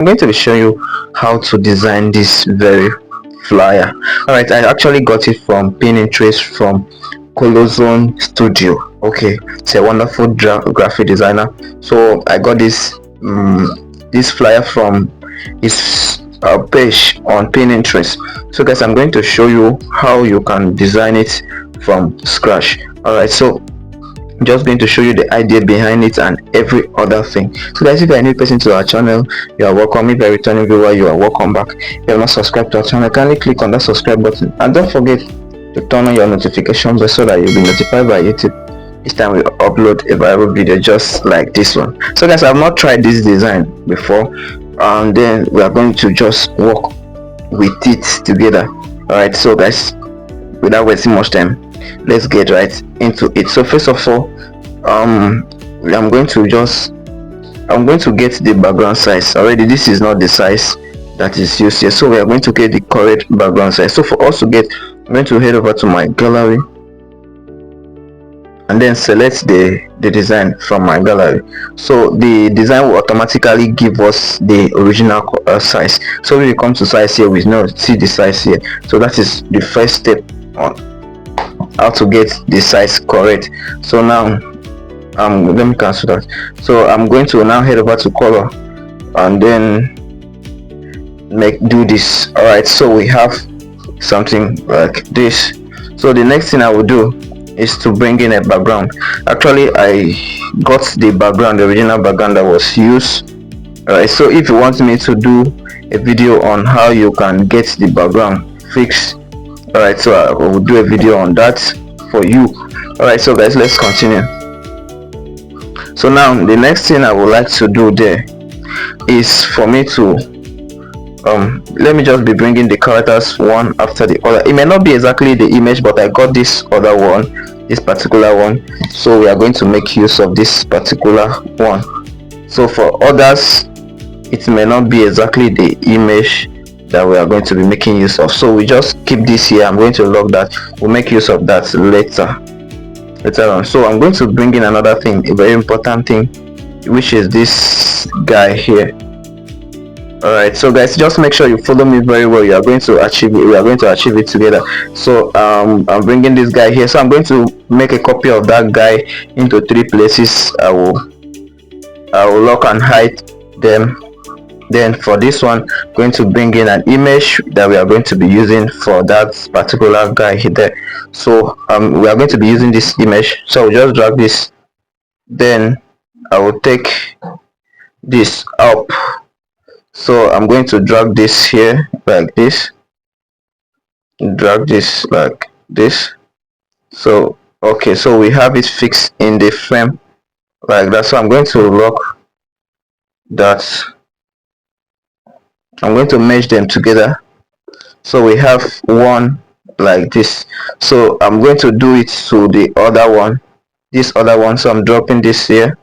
I'm going to be showing you how to design this very flyer. All right, I actually got it from Pinterest from Colozone Studio. Okay, it's a wonderful graphic designer. So I got this flyer from his page on Pinterest. So guys, I'm going to show you how you can design it from scratch. All right, so just going to show you the idea behind it and every other thing. So guys, if you're a new person to our channel, you are welcome. If you're a returning viewer, you are welcome back. If you have not subscribed to our channel, kindly click on that subscribe button and don't forget to turn on your notification bell so that you'll be notified by YouTube each time we upload a viral video just like this one. So guys, I've not tried this design before, and then we are going to just work with it together. All right, so guys, without wasting much time, let's get right into it. So first of all, I'm going to get the background size. Already this is not the size that is used here, so we are going to get the correct background size. So for us to get, I'm going to head over to my gallery and then select the design from my gallery. So the design will automatically give us the original size. So when we come to size here, we now see the size here. So that is the first step on how to get the size correct. So now let me cancel that. So I'm going to now head over to color and then do this. All right, so we have something like this. So the next thing I will do is to bring in a background. Actually, I got the background, the original background that was used. All right, so if you want me to do a video on how you can get the background fixed, all right, so I will do a video on that for you. All right, so guys, let's continue. So now the next thing I would like to do there is for me to let me just be bringing the characters one after the other. It may not be exactly the image, but I got this other one, this particular one, so we are going to make use of this particular one. So for others, it may not be exactly the image that we are going to be making use of, so we just keep this here. I'm going to lock that. We'll make use of that later on. So I'm going to bring in another thing, a very important thing, which is this guy here. All right, so guys, just make sure you follow me very well. You are going to achieve it. We are going to achieve it together. So I'm bringing this guy here. So I'm going to make a copy of that guy into 3 places. I will lock and hide them. Then for this one, I'm going to bring in an image that we are going to be using for that particular guy here. So we are going to be using this image. So I'll just drag this. Then I will take this up. So I'm going to drag this here like this, drag this like this. So okay, so we have it fixed in the frame like that. So I'm going to lock that. I'm going to merge them together, so we have one like this. So I'm going to do it to the other one, this other one. So I'm dropping this here.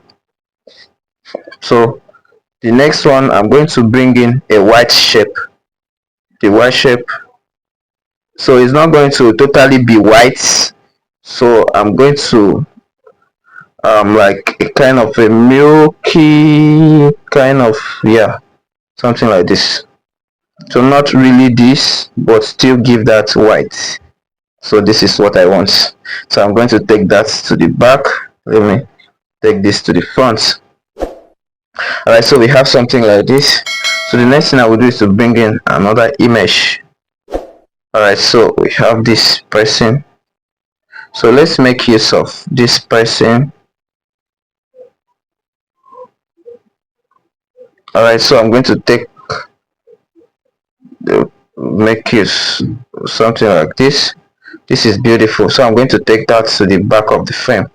So the next one, I'm going to bring in a white shape, the white shape. So it's not going to totally be white, so I'm going to like a kind of a milky kind of, yeah, something like this. So not really this, but still give that white. So this is what I want. So I'm going to take that to the back. Let me take this to the front. All right, so we have something like this. So the next thing I will do is to bring in another image. All right, so we have this person. So let's make use of this person. All right, so I'm going to make use something like this. This is beautiful. So I'm going to take that to the back of the frame.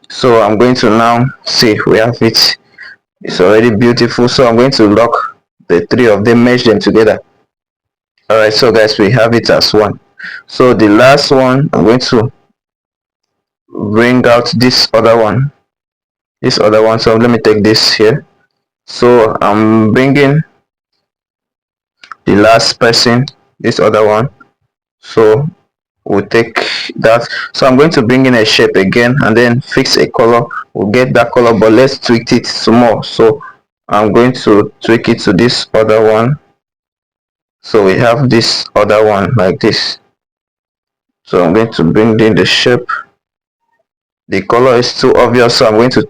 So I'm going to now see, we have it. It's already beautiful. So I'm going to lock the 3 of them, merge them together. All right, so guys, we have it as one. So the last one, I'm going to bring out this other one. So let me take this here. So I'm bringing the last person, this other one. So we'll take that. So I'm going to bring in a shape again and then fix a color. We'll get that color, but let's tweak it some more. So I'm going to tweak it to this other one. So we have this other one like this. So I'm going to bring in the shape. The color is too obvious, so I'm going to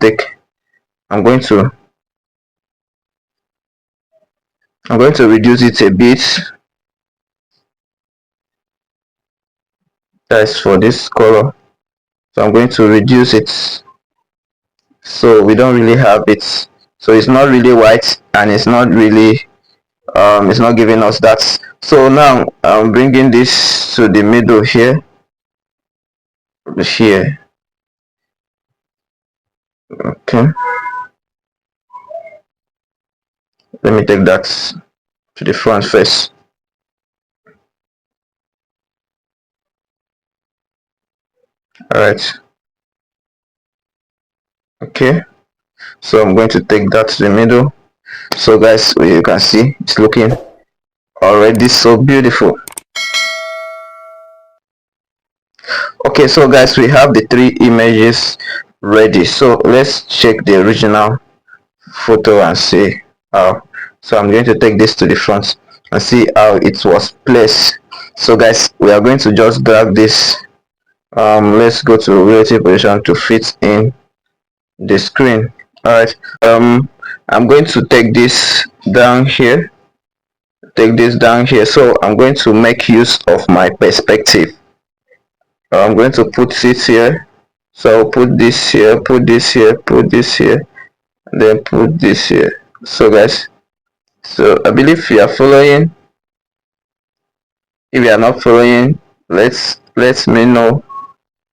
reduce it a bit. That's for this color. So I'm going to reduce it so we don't really have it. So it's not really white and it's not really it's not giving us that. So now I'm bringing this to the middle here. Okay, let me take that to the front first. All right. Okay, so I'm going to take that to the middle. So guys, you can see it's looking already so beautiful. Okay, so guys, we have the three images ready. So let's check the original photo and see how. So I'm going to take this to the front and see how it was placed. So guys, we are going to just drag this. Let's go to relative position to fit in the screen. All right. I'm going to take this down here. So I'm going to make use of my perspective. I'm going to put it here. So I'll put this here, put this here, put this here, and then put this here. So guys, so I believe you are following. If you are not following, let me know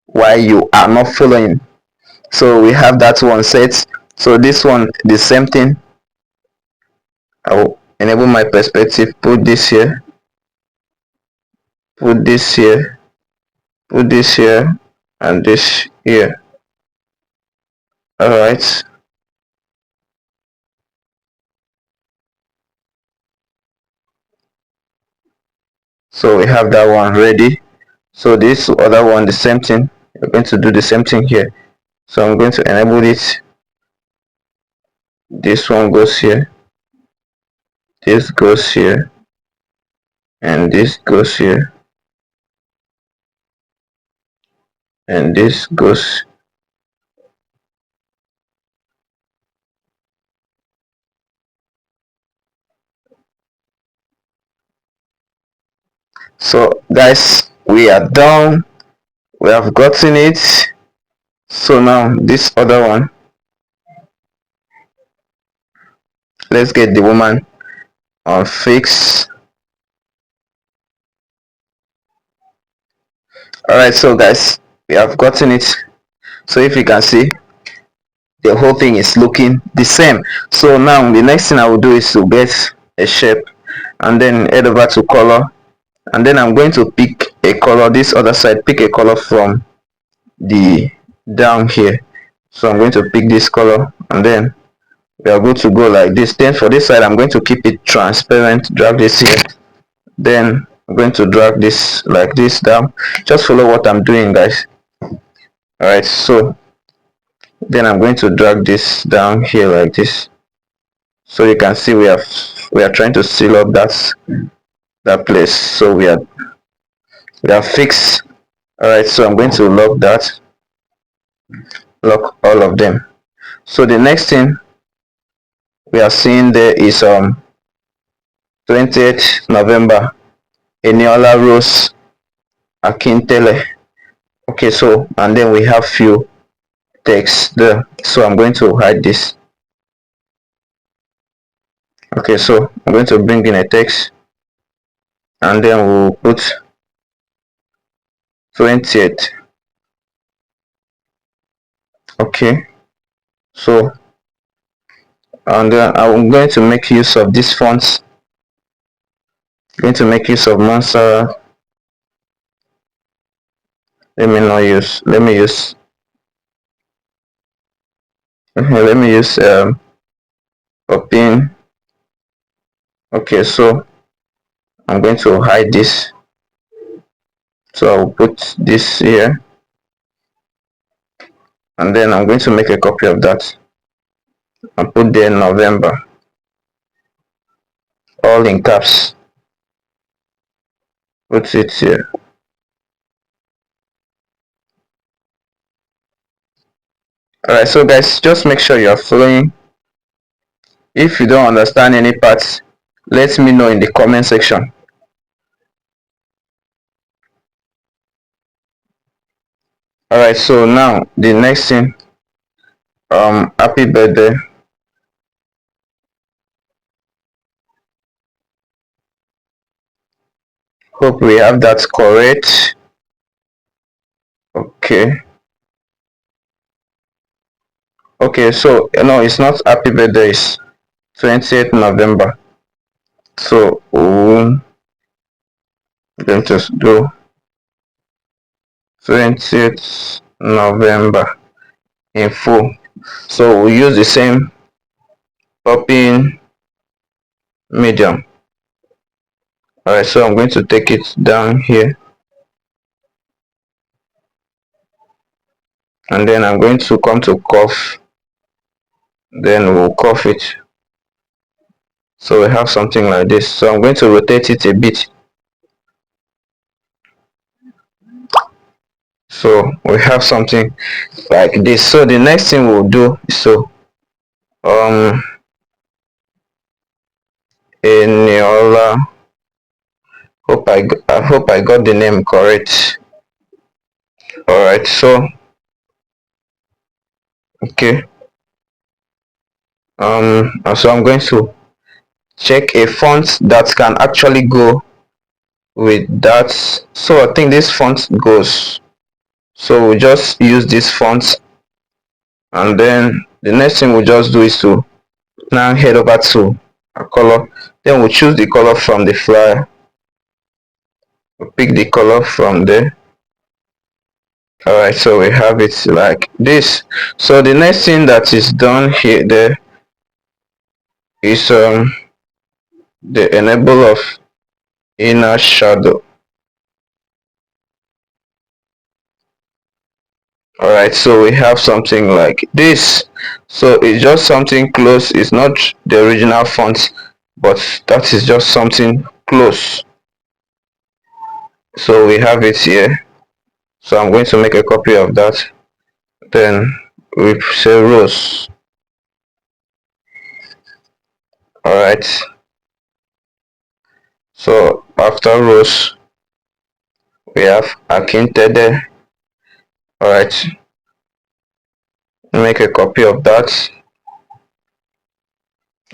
why you are not following. So we have that one set. So this one, the same thing. I will enable my perspective, put this here, put this here, put this here, and this here. All right. So we have that one ready. So this other one, the same thing. We're going to do the same thing here. So I'm going to enable it. This one goes here, this goes here, and this goes here, and this goes. So guys, we are done. We have gotten it. So now this other one, let's get the woman on fix. All right, so guys, we have gotten it. So if you can see, the whole thing is looking the same. So now the next thing I will do is to get a shape and then head over to color, and then I'm going to pick a color this other side, pick a color from the down here. So I'm going to pick this color and then we are going to go like this. Then for this side I'm going to keep it transparent, drag this here, then I'm going to drag this like this down. Just follow what I'm doing, guys. All right, so then I'm going to drag this down here like this. So you can see we are trying to seal up that place. So we are fixed. All right, so I'm going to lock all of them. So the next thing we are seeing there is 20th November, Eniola Rose Akintele. Okay, so and then we have few text there. So I'm going to hide this. Okay, so I'm going to bring in a text and then we'll put 20th. Okay, so and then I'm going to make use of these fonts. Going to make use of Monster. Let me use Popin. Okay, so I'm going to hide this. So I'll put this here and then I'm going to make a copy of that and put there November. all in caps. Put it here. Alright, so guys, just make sure you are following. If you don't understand any parts, let me know in the comment section. Alright, so now the next thing, happy birthday. Hope we have that correct. Okay. Okay, so no, it's not happy birthday, it's 20th November. So we're going to do 20th November in full. So we use the same popping medium. Alright, so I'm going to take it down here, and then I'm going to come to curve, then we'll curve it. So we have something like this. So I'm going to rotate it a bit. So we have something like this. So the next thing we'll do is so Eniola. I hope I got the name correct. Alright, so okay. So I'm going to check a font that can actually go with that. So I think this font goes. So we just use this font, and then the next thing we just do is to now head over to a color. Then we'll choose the color from the flyer. We'll pick the color from there. Alright, so we have it like this. So the next thing that is done here there is the enable of inner shadow. Alright, so we have something like this. So it's just something close. It's not the original font, but that is just something close. So we have it here. So I'm going to make a copy of that. Then we say rose. Alright, so after rose we have Akintede. Alright, make a copy of that,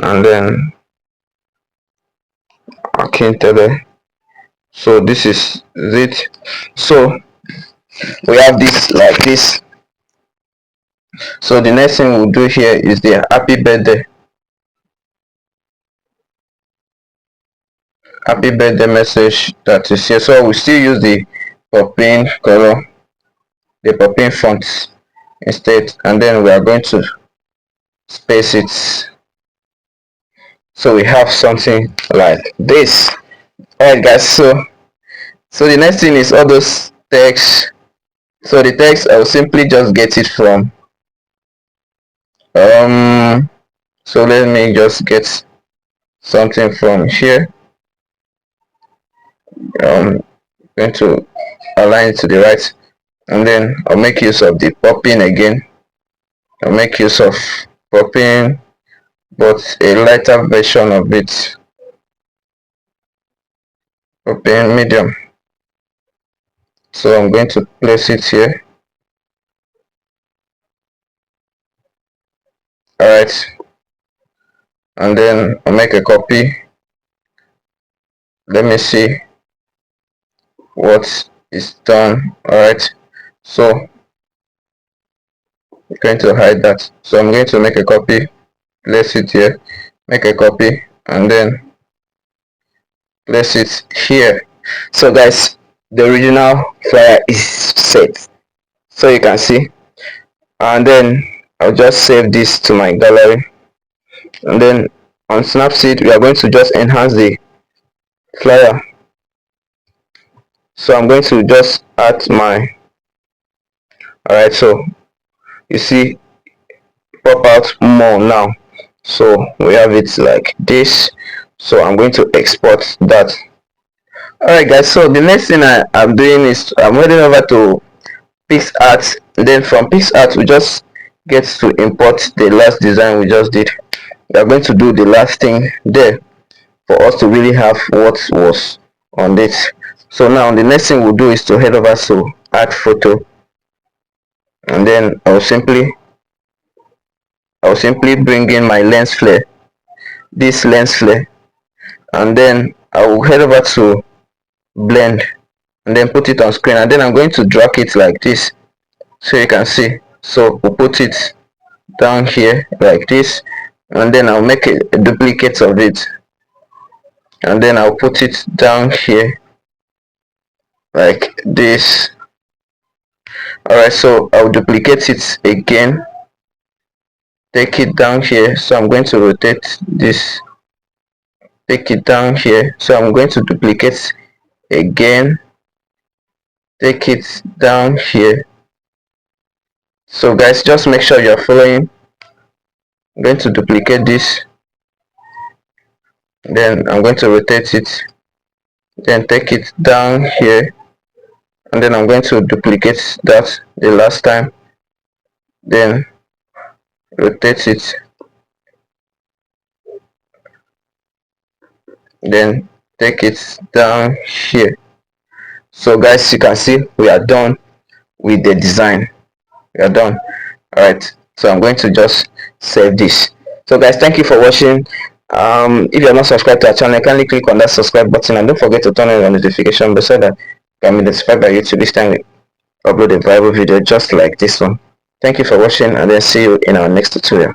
and then Akintede. So this is it. So we have this like this. So the next thing we'll do here is the happy birthday message that is here. So we still use the popping color, the popping font instead, and then we are going to space it. So we have something like this. Alright guys, so the next thing is all those text. So the text, I'll simply just get it from so let me just get something from here. Going to align it to the right, and then I'll make use of the popping again. I'll make use of popping, but a lighter version of it. Popping medium. So I'm going to place it here. Alright, and then I'll make a copy. Let me see what is done. Alright, so I'm going to hide that. So I'm going to make a copy, place it here, make a copy, and then place it here. So guys, the original flyer is set, so you can see. And then I'll just save this to my gallery, and then on Snapseed we are going to just enhance the flyer. So I'm going to just add my, alright, so you see pop out more now. So we have it like this. So I'm going to export that. Alright guys, so the next thing I'm doing is I'm heading over to PixArt. Then from PixArt we just get to import the last design we just did. We are going to do the last thing there for us to really have what was on it. So now the next thing we'll do is to head over to add photo, and then I'll simply bring in my lens flare, this lens flare, and then I will head over to blend and then put it on screen, and then I'm going to drag it like this so you can see. So we'll put it down here like this, and then I'll make a duplicate of it, and then I'll put it down here like this. Alright, so I'll duplicate it again, take it down here, so I'm going to rotate this, take it down here, so I'm going to duplicate again, take it down here. So guys, just make sure you're following. I'm going to duplicate this, then I'm going to rotate it, then take it down here, and then I'm going to duplicate that the last time, then rotate it, then take it down here. So guys, you can see we are done with the design. We are done. Alright, so I'm going to just save this. So guys, thank you for watching. If you're not subscribed to our channel, kindly click on that subscribe button, and don't forget to turn on the notification bell so that you can be notified by YouTube each time we upload a viral video just like this one. Thank you for watching, and then see you in our next tutorial.